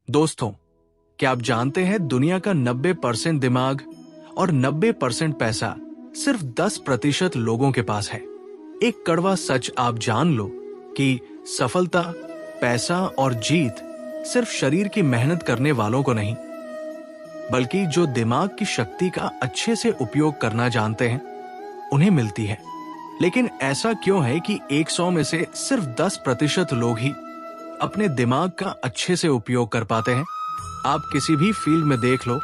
दोस्तों, क्या आप जानते हैं दुनिया का 90% दिमाग और 90% पैसा सिर्फ 10% लोगों के पास है। एक कड़वा सच आप जान लो कि सफलता, पैसा और जीत सिर्फ शरीर की मेहनत करने वालों को नहीं, बल्कि जो दिमाग की शक्ति का अच्छे से उपयोग करना जानते हैं उन्हें मिलती है। लेकिन ऐसा क्यों है कि 100 में से सिर्फ 10% लोग ही अपने दिमाग का अच्छे से उपयोग कर पाते हैं? आप किसी भी फील्ड में देख लो,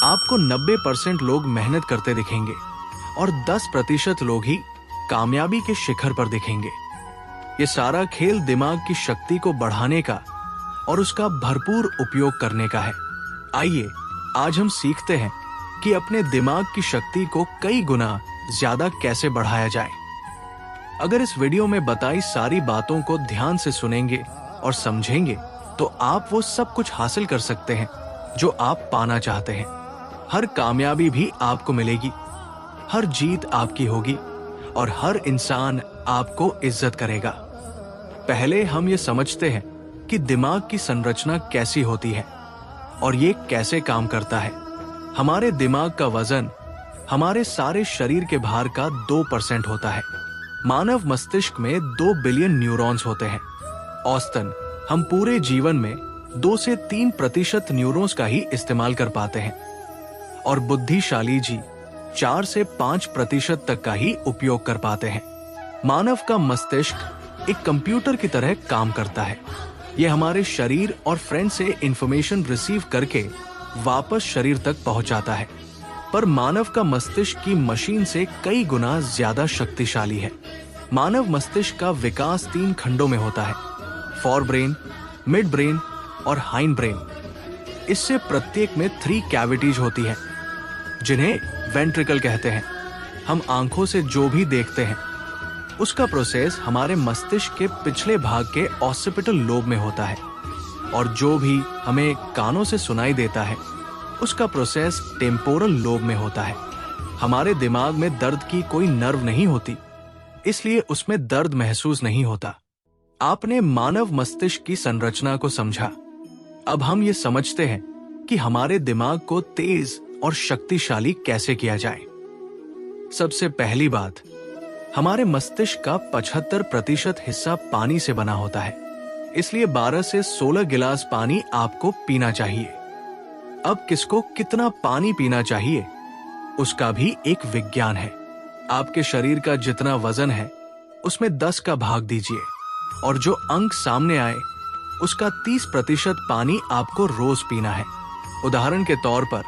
आपको 90% लोग मेहनत करते दिखेंगे और 10% लोग ही कामयाबी के शिखर पर दिखेंगे। ये सारा खेल दिमाग की शक्ति को बढ़ाने का और उसका भरपूर उपयोग करने का है। आइए आज हम सीखते हैं कि अपने दिमाग की शक्ति को कई गुना ज्यादा कैसे बढ़ाया जाए। अगर इस वीडियो में बताई सारी बातों को ध्यान से सुनेंगे और समझेंगे तो आप वो सब कुछ हासिल कर सकते हैं जो आप पाना चाहते हैं। हर कामयाबी भी आपको मिलेगी, हर जीत आपकी होगी और हर इंसान आपको इज्जत करेगा। पहले हम ये समझते हैं कि दिमाग की संरचना कैसी होती है और ये कैसे काम करता है। हमारे दिमाग का वजन हमारे सारे शरीर के भार का 2% होता है। मानव मस्तिष्क में 2 बिलियन न्यूरॉन्स होते हैं। औसतन हम पूरे जीवन में 2 से 3% न्यूरॉन्स का ही इस्तेमाल कर पाते हैं और बुद्धिशाली जी 4 से 5% तक का ही उपयोग कर पाते हैं। मानव का मस्तिष्क एक कंप्यूटर की तरह काम करता है। यह हमारे शरीर और फ्रेंड से इंफॉर्मेशन रिसीव करके वापस शरीर तक पहुंचाता है। पर मानव का मस्तिष्क की मशीन से कई गुना ज्यादा शक्तिशाली है। मानव मस्तिष्क का विकास 3 खंडों में होता है: फॉर ब्रेन, मिड ब्रेन और हाइंड ब्रेन। इससे प्रत्येक में 3 कैविटीज होती है जिन्हें वेंट्रिकल कहते हैं। हम आंखों से जो भी देखते हैं उसका प्रोसेस हमारे मस्तिष्क के पिछले भाग के ऑसिपिटल लोब में होता है और जो भी हमें कानों से सुनाई देता है उसका प्रोसेस टेम्पोरल लोब में होता है। हमारे दिमाग में दर्द की कोई नर्व नहीं होती, इसलिए उसमें दर्द महसूस नहीं होता। आपने मानव मस्तिष्क की संरचना को समझा। अब हम ये समझते हैं कि हमारे दिमाग को तेज और शक्तिशाली कैसे किया जाए। सबसे पहली बात, हमारे मस्तिष्क का 75% हिस्सा पानी से बना होता है, इसलिए 12 से 16 गिलास पानी आपको पीना चाहिए। अब किसको कितना पानी पीना चाहिए उसका भी एक विज्ञान है। आपके शरीर का जितना वजन है उसमें 10 का भाग दीजिए और जो अंक सामने आए उसका 30% पानी आपको रोज पीना है। उदाहरण के तौर पर,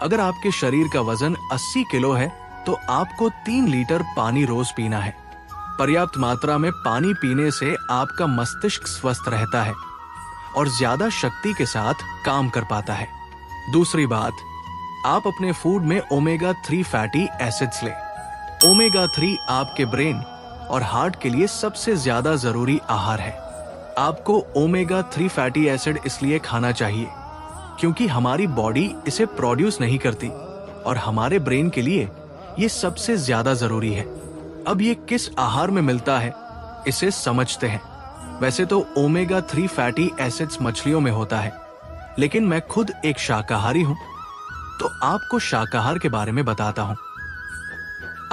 अगर आपके शरीर का वजन 80 किलो है तो आपको 3 लीटर पानी रोज पीना है। पर्याप्त मात्रा में पानी पीने से आपका मस्तिष्क स्वस्थ रहता है और ज्यादा शक्ति के साथ काम कर पाता है। दूसरी बात, आप अपने फूड में ओमेगा 3 फैटी एसिड्स लें। ओमेगा 3 आपके ब्रेन और हार्ट के लिए सबसे ज्यादा जरूरी आहार है। आपको ओमेगा 3 फैटी एसिड इसलिए खाना चाहिए क्योंकि हमारी बॉडी इसे प्रोड्यूस नहीं करती और हमारे ब्रेन के लिए ये सबसे ज्यादा जरूरी है। अब ये किस आहार में मिलता है इसे समझते हैं। वैसे तो ओमेगा 3 फैटी एसिड्स मछलियों में होता है, लेकिन मैं खुद एक शाकाहारी हूं तो आपको शाकाहार के बारे में बताता हूं।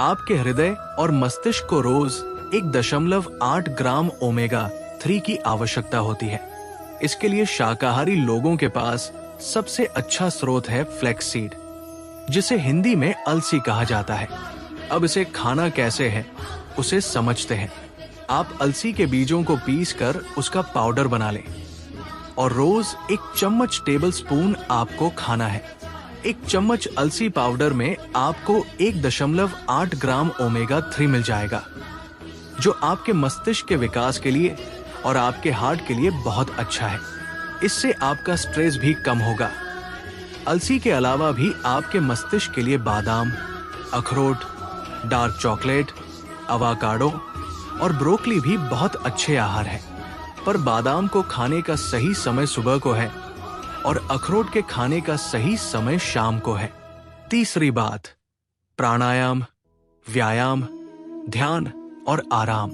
आपके हृदय और मस्तिष्क को रोज 1.8 ग्राम ओमेगा 3 की आवश्यकता होती है। इसके लिए शाकाहारी लोगों के पास सबसे अच्छा स्रोत है फ्लैक्स सीड, जिसे हिंदी में अलसी कहा जाता है। अब इसे खाना कैसे है उसे समझते हैं। आप अलसी के बीजों को पीसकर उसका पाउडर बना लें और रोज 1 चम्मच टेबल स्पून आपको खाना है। 1 चम्मच अलसी पाउडर में आपको 1.8 ग्राम ओमेगा 3 मिल जाएगा, जो आपके मस्तिष्क के विकास के लिए और आपके हार्ट के लिए बहुत अच्छा है। इससे आपका स्ट्रेस भी कम होगा। अलसी के अलावा भी आपके मस्तिष्क के लिए बादाम, अखरोट, डार्क चॉकलेट, अवाकाडो और ब्रोकली भी बहुत अच्छे आहार हैं। पर बादाम को खाने का सही समय सुबह को है और अखरोट के खाने का सही समय शाम को है। तीसरी बात, प्राणायाम, व्यायाम, ध्यान और आराम।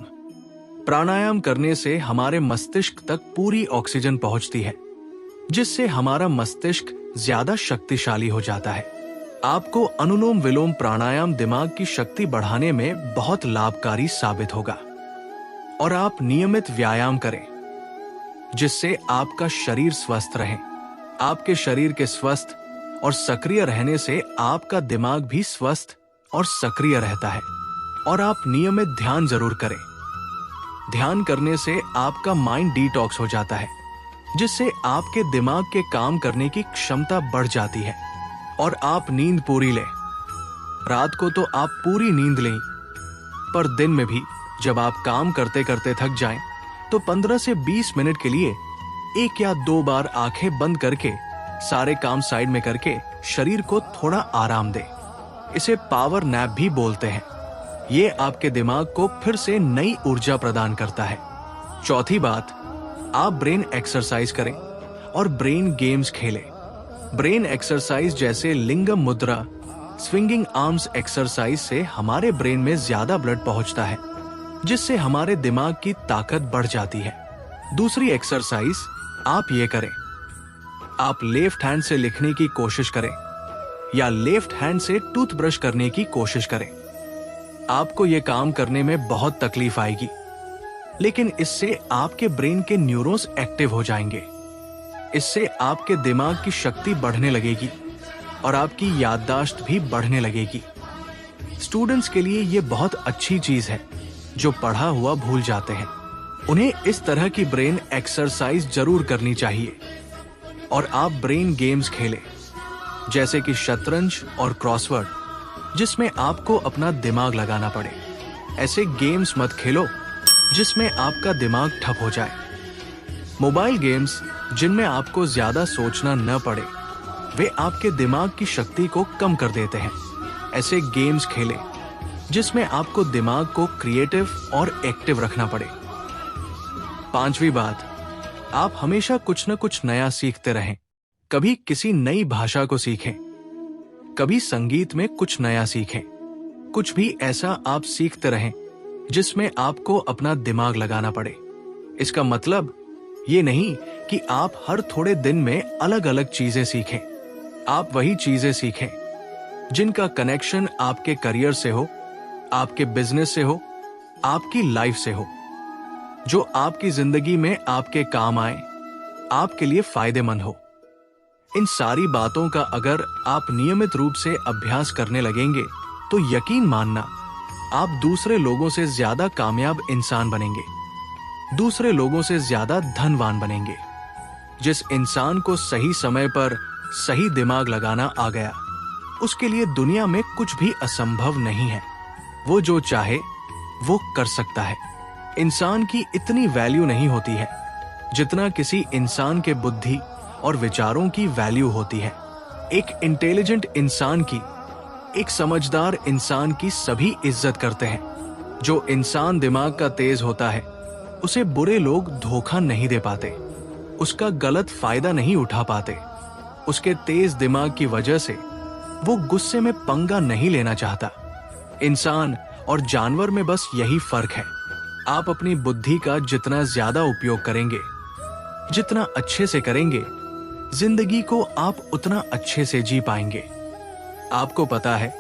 प्राणायाम करने से हमारे मस्तिष्क तक पूरी ऑक्सीजन पहुंचती है, जिससे हमारा मस्तिष्क ज्यादा शक्तिशाली हो जाता है। आपको अनुलोम विलोम प्राणायाम दिमाग की शक्ति बढ़ाने में बहुत लाभकारी साबित होगा। और आप नियमित व्यायाम करें जिससे आपका शरीर स्वस्थ रहे। आपके शरीर के स्वस्थ और सक्रिय रहने से आपका दिमाग भी स्वस्थ और सक्रिय रहता है। और आप नियमित ध्यान जरूर करें। ध्यान करने से आपका माइंड डिटॉक्स हो जाता है, जिससे आपके दिमाग के काम करने की क्षमता बढ़ जाती है। और आप नींद पूरी लें। रात को तो आप पूरी नींद लें, पर दिन में भी जब आप काम करते करते थक जाएं, तो 15 से 20 मिनट के लिए 1 या 2 बार आंखें बंद करके सारे काम साइड में करके शरीर को थोड़ा आराम दें। इसे पावर नैप भी बोलते हैं। ये आपके दिमाग को फिर से नई ऊर्जा प्रदान करता है। चौथी बात, आप ब्रेन एक्सरसाइज करें और ब्रेन गेम्स खेलें। ब्रेन एक्सरसाइज जैसे लिंगम मुद्रा, स्विंगिंग आर्म्स एक्सरसाइज से हमारे ब्रेन में ज्यादा ब्लड पहुंचता है, जिससे हमारे दिमाग की ताकत बढ़ जाती है। दूसरी एक्सरसाइज आप ये करें, आप लेफ्ट हैंड से लिखने की कोशिश करें या लेफ्ट हैंड से टूथब्रश करने की कोशिश करें। आपको ये काम करने में बहुत तकलीफ आएगी, लेकिन इससे आपके ब्रेन के न्यूरॉन्स एक्टिव हो जाएंगे। इससे आपके दिमाग की शक्ति बढ़ने लगेगी और आपकी याददाश्त भी बढ़ने लगेगी। स्टूडेंट्स के लिए ये बहुत अच्छी चीज है जो पढ़ा हुआ भूल जाते हैं। उन्हें इस तरह की ब्रेन एक्सरसाइज जरूर करनी चाहिए। और आप ब्रेन गेम्स खेलें, जैसे कि शतरंज और क्रॉसवर्ड, जिसमें आपको अपना दिमाग लगाना पड़े। ऐसे गेम्स मत खेलो जिसमें आपका दिमाग ठप हो जाए। मोबाइल गेम्स जिनमें आपको ज्यादा सोचना न पड़े, वे आपके दिमाग की शक्ति को कम कर देते हैं। ऐसे गेम्स खेलें जिसमें आपको दिमाग को क्रिएटिव और एक्टिव रखना पड़े। पांचवी बात, आप हमेशा कुछ न कुछ नया सीखते रहें। कभी किसी नई भाषा को सीखें, कभी संगीत में कुछ नया सीखें। कुछ भी ऐसा आप सीखते रहें जिसमें आपको अपना दिमाग लगाना पड़े। इसका मतलब ये नहीं कि आप हर थोड़े दिन में अलग अलग चीजें सीखें। आप वही चीजें सीखें जिनका कनेक्शन आपके करियर से हो, आपके बिजनेस से हो, आपकी लाइफ से हो, जो आपकी जिंदगी में आपके काम आए, आपके लिए फायदेमंद हो। इन सारी बातों का अगर आप नियमित रूप से अभ्यास करने लगेंगे तो यकीन मानना, आप दूसरे लोगों से ज्यादा कामयाब इंसान बनेंगे, दूसरे लोगों से ज्यादा धनवान बनेंगे। जिस इंसान को सही समय पर सही दिमाग लगाना आ गया, उसके लिए दुनिया में कुछ भी असंभव नहीं है। वो जो चाहे वो कर सकता है। इंसान की इतनी वैल्यू नहीं होती है जितना किसी इंसान के बुद्धि और विचारों की वैल्यू होती है। एक इंटेलिजेंट इंसान की, एक समझदार इंसान की सभी इज्जत करते हैं। जो इंसान दिमाग का तेज होता है, उसे बुरे लोग धोखा नहीं दे पाते, उसका गलत फायदा नहीं उठा पाते। उसके तेज दिमाग की वजह से वो गुस्से में पंगा नहीं लेना चाहता। इंसान और जानवर में बस यही फर्क है। आप अपनी बुद्धि का जितना ज्यादा उपयोग करेंगे, जितना अच्छे से करेंगे, जिंदगी को आप उतना अच्छे से जी पाएंगे। आपको पता है,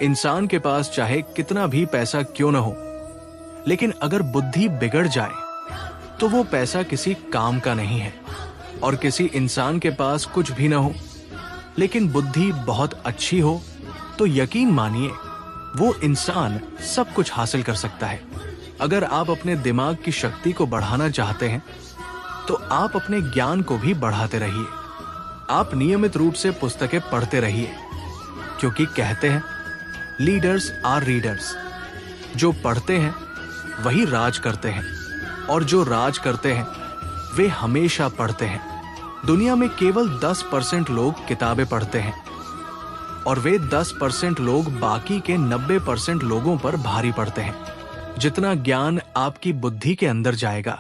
इंसान के पास चाहे कितना भी पैसा क्यों न हो, लेकिन अगर बुद्धि बिगड़ जाए तो वो पैसा किसी काम का नहीं है। और किसी इंसान के पास कुछ भी न हो, लेकिन बुद्धि बहुत अच्छी हो, तो यकीन मानिए वो इंसान सब कुछ हासिल कर सकता है। अगर आप अपने दिमाग की शक्ति को बढ़ाना चाहते हैं तो आप अपने ज्ञान को भी बढ़ाते रहिए। आप नियमित रूप से पुस्तकें पढ़ते रहिए, क्योंकि कहते हैं लीडर्स आर रीडर्स। जो पढ़ते हैं वही राज करते हैं, और जो राज करते हैं वे हमेशा पढ़ते हैं। दुनिया में केवल 10% लोग किताबें पढ़ते हैं, और वे 10% लोग बाकी के 90% लोगों पर भारी पड़ते हैं। जितना ज्ञान आपकी बुद्धि के अंदर जाएगा,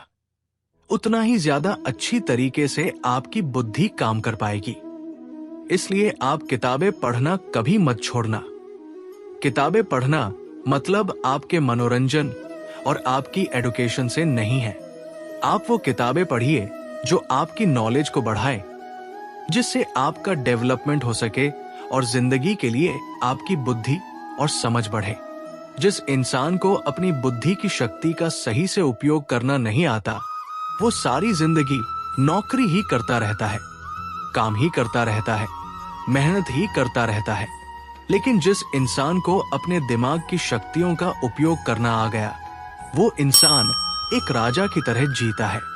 उतना ही ज्यादा अच्छी तरीके से आपकी बुद्धि काम कर पाएगी। इसलिए आप किताबें पढ़ना कभी मत छोड़ना। किताबें पढ़ना मतलब आपके मनोरंजन और आपकी एडुकेशन से नहीं है। आप वो किताबें पढ़िए जो आपकी नॉलेज को बढ़ाए जिससे आपका डेवलपमेंट हो सके और जिंदगी के लिए आपकी बुद्धि और समझ बढ़े। जिस इंसान को अपनी बुद्धि की शक्ति का सही से उपयोग करना नहीं आता, वो सारी जिंदगी नौकरी ही करता रहता है, काम ही करता रहता है, मेहनत ही करता रहता है। लेकिन जिस इंसान को अपने दिमाग की शक्तियों का उपयोग करना आ गया, वो इंसान एक राजा की तरह जीता है।